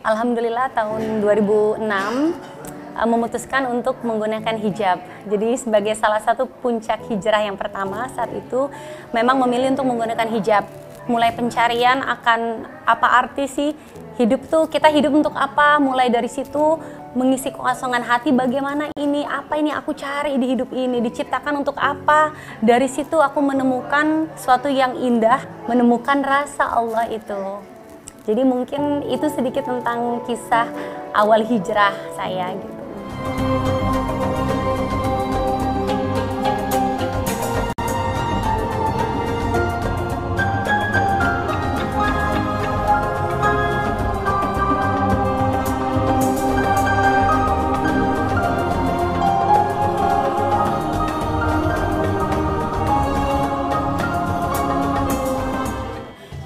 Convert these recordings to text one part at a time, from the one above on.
Alhamdulillah tahun 2006 memutuskan untuk menggunakan hijab. Jadi sebagai salah satu puncak hijrah yang pertama saat itu memang memilih untuk menggunakan hijab. Mulai pencarian akan apa arti sih hidup tuh, kita hidup untuk apa, mulai dari situ mengisi kekosongan hati, bagaimana ini, apa ini aku cari di hidup ini, diciptakan untuk apa. Dari situ aku menemukan suatu yang indah, menemukan rasa Allah itu. Jadi mungkin itu sedikit tentang kisah awal hijrah saya gitu.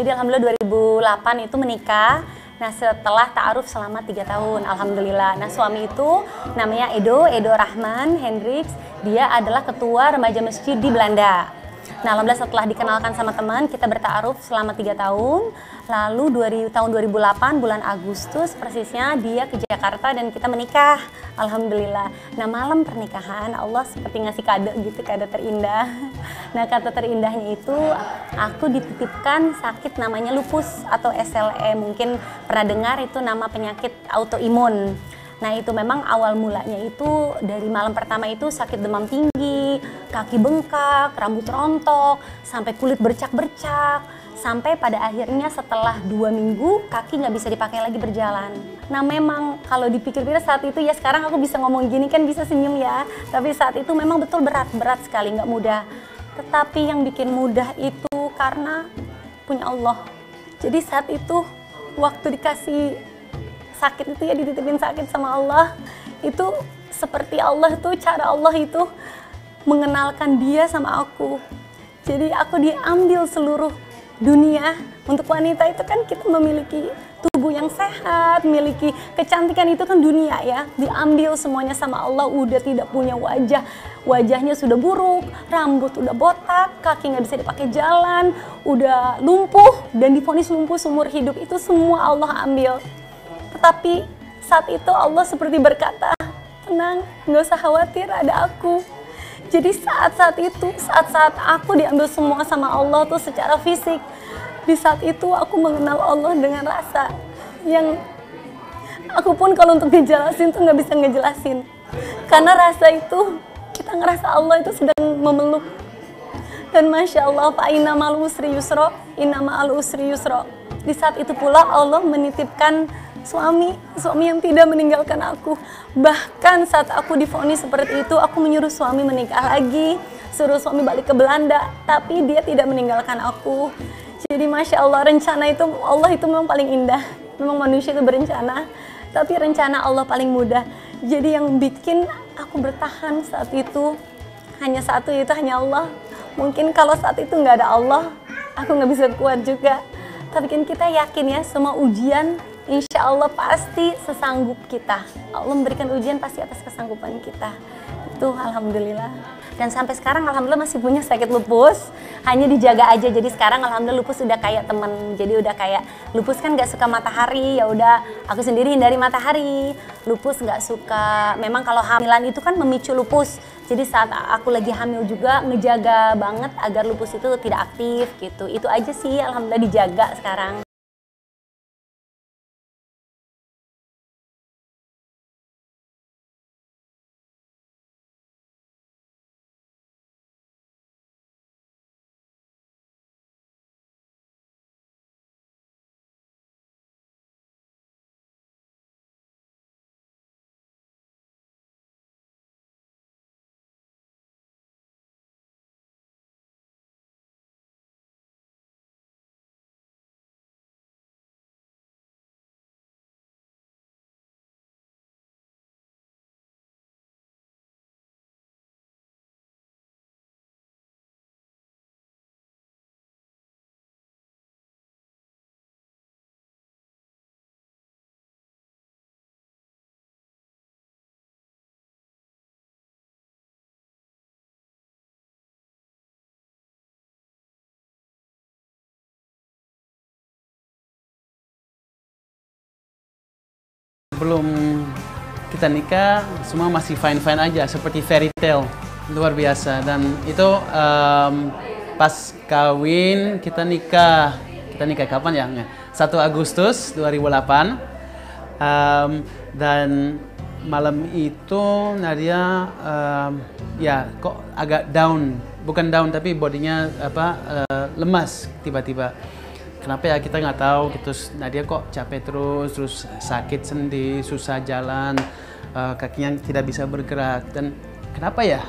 Jadi alhamdulillah 2008 itu menikah. Nah setelah ta'aruf selama 3 tahun, alhamdulillah. Nah suami itu namanya Edo Rahman Hendricks. Dia adalah ketua remaja masjid di Belanda. Nah alhamdulillah setelah dikenalkan sama teman, kita berta'aruf selama 3 tahun. Lalu tahun 2008 bulan Agustus persisnya dia ke Jakarta dan kita menikah. Alhamdulillah. Nah malam pernikahan Allah seperti ngasih kado gitu, kado terindah. Nah kado terindahnya itu aku dititipkan sakit namanya lupus atau SLE. Mungkin pernah dengar itu nama penyakit autoimun. Nah itu memang awal mulanya itu dari malam pertama itu sakit demam tinggi, kaki bengkak, rambut rontok, sampai kulit bercak-bercak, sampai pada akhirnya setelah 2 minggu kaki nggak bisa dipakai lagi berjalan. Nah memang kalau dipikir-pikir saat itu ya, sekarang aku bisa ngomong gini kan bisa senyum ya, tapi saat itu memang betul berat sekali, nggak mudah. Tetapi yang bikin mudah itu karena punya Allah. Jadi saat itu waktu dikasih sakit itu ya, dititipin sakit sama Allah, itu seperti Allah tuh, cara Allah itu mengenalkan dia sama aku. Jadi aku diambil seluruh dunia. Untuk wanita itu kan kita memiliki tubuh yang sehat, memiliki kecantikan, itu kan dunia ya. Diambil semuanya sama Allah, udah tidak punya wajah, wajahnya sudah buruk, rambut udah botak, kaki nggak bisa dipakai jalan, udah lumpuh dan divonis lumpuh seumur hidup. Itu semua Allah ambil. Tetapi saat itu Allah seperti berkata, tenang, nggak usah khawatir, ada aku. Jadi saat-saat itu, saat-saat aku diambil semua sama Allah tuh secara fisik, di saat itu aku mengenal Allah dengan rasa yang aku pun kalau untuk ngejelasin tuh nggak bisa ngejelasin. Karena rasa itu, kita ngerasa Allah itu sedang memeluk. Dan Masya Allah, fa inna ma'al usri yusra, inna ma'al usri yusra. Di saat itu pula Allah menitipkan suami yang tidak meninggalkan aku. Bahkan saat aku divonis seperti itu, aku menyuruh suami menikah lagi, suruh suami balik ke Belanda, tapi dia tidak meninggalkan aku. Jadi Masya Allah, rencana itu Allah itu memang paling indah. Memang manusia itu berencana, tapi rencana Allah paling mudah. Jadi yang bikin aku bertahan saat itu hanya satu, yaitu hanya Allah. Mungkin kalau saat itu nggak ada Allah, aku nggak bisa kuat juga. Tapi kan kita yakin ya, semua ujian insya Allah pasti sesanggup kita. Allah memberikan ujian pasti atas kesanggupan kita. Itu alhamdulillah. Dan sampai sekarang alhamdulillah masih punya sakit lupus, hanya dijaga aja. Jadi sekarang alhamdulillah lupus udah kayak temen. Jadi udah kayak lupus kan nggak suka matahari, ya udah aku sendiri hindari matahari. Lupus nggak suka. Memang kalau hamilan itu kan memicu lupus. Jadi saat aku lagi hamil juga ngejaga banget agar lupus itu tidak aktif gitu. Itu aja sih alhamdulillah dijaga sekarang. sebelum kita nikah semua masih fine-fine aja, seperti fairy tale, luar biasa. Dan itu pas kawin kita nikah kapan ya? 1 Agustus 2008. Dan malam itu Nadia ya kok agak down, bukan down tapi bodinya lemas tiba-tiba. Kenapa ya kita nggak tahu gitu. Nadia kok capek terus sakit sendi, susah jalan, kakinya tidak bisa bergerak. Dan kenapa ya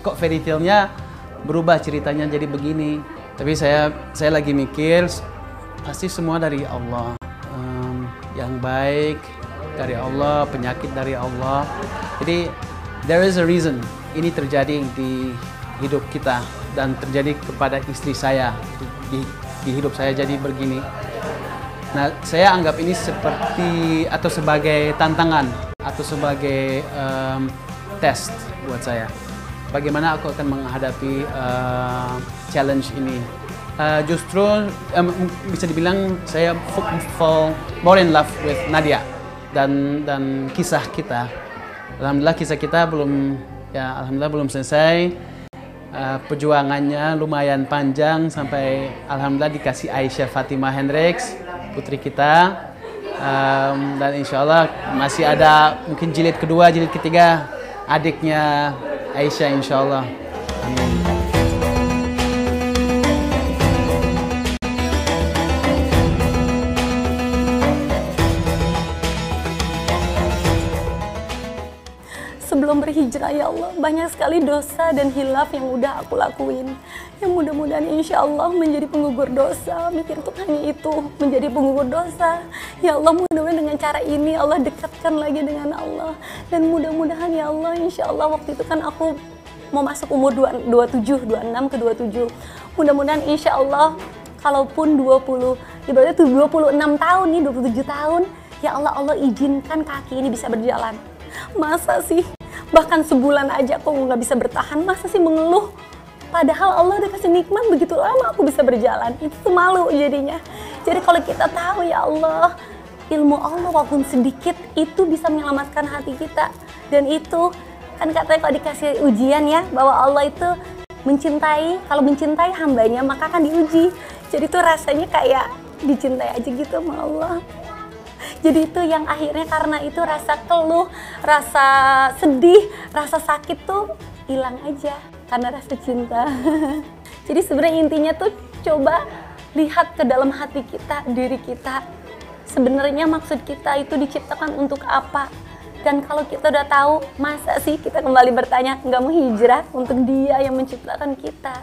kok fairy tale-nya berubah ceritanya jadi begini. Tapi saya lagi mikir pasti semua dari Allah, yang baik dari Allah, penyakit dari Allah. Jadi there is a reason ini terjadi di hidup kita dan terjadi kepada istri saya di hidup saya jadi begini. Nah, saya anggap ini seperti atau sebagai tantangan atau sebagai tes buat saya. Bagaimana aku akan menghadapi challenge ini? Justru bisa dibilang saya fall more in love with Nadia dan kisah kita. Alhamdulillah kisah kita belum selesai. Perjuangannya lumayan panjang sampai alhamdulillah dikasih Aisyah Fatimah Hendricks, putri kita. Dan insya Allah masih ada mungkin jilid kedua, jilid ketiga adiknya Aisyah insya Allah. Amin. Sebelum berhijrah ya Allah, banyak sekali dosa dan hilaf yang udah aku lakuin. Yang mudah-mudahan insya Allah menjadi penggugur dosa. Mikir tuh hanya itu, menjadi penggugur dosa. Ya Allah, mudah-mudahan dengan cara ini Allah dekatkan lagi dengan Allah. Dan mudah-mudahan ya Allah, insya Allah waktu itu kan aku mau masuk umur 27, 26 ke 27. Mudah-mudahan insya Allah, kalaupun 20, ibaratnya tuh 26 tahun nih, 27 tahun, ya Allah, Allah izinkan kaki ini bisa berjalan. Masa sih bahkan sebulan aja kok nggak bisa bertahan, masa sih mengeluh, padahal Allah udah kasih nikmat begitu lama aku bisa berjalan. Itu tuh malu jadinya. Jadi kalau kita tahu ya Allah, ilmu Allah walaupun sedikit itu bisa menyelamatkan hati kita. Dan itu kan katanya kalau dikasih ujian ya, bahwa Allah itu mencintai, kalau mencintai hambanya maka akan diuji. Jadi tuh rasanya kayak dicintai aja gitu sama Allah. Jadi itu yang akhirnya karena itu rasa keluh, rasa sedih, rasa sakit tuh hilang aja karena rasa cinta. Jadi sebenarnya intinya tuh coba lihat ke dalam hati kita, diri kita. Sebenarnya maksud kita itu diciptakan untuk apa? Dan kalau kita udah tahu, masa sih kita kembali bertanya nggak mau hijrah untuk Dia yang menciptakan kita?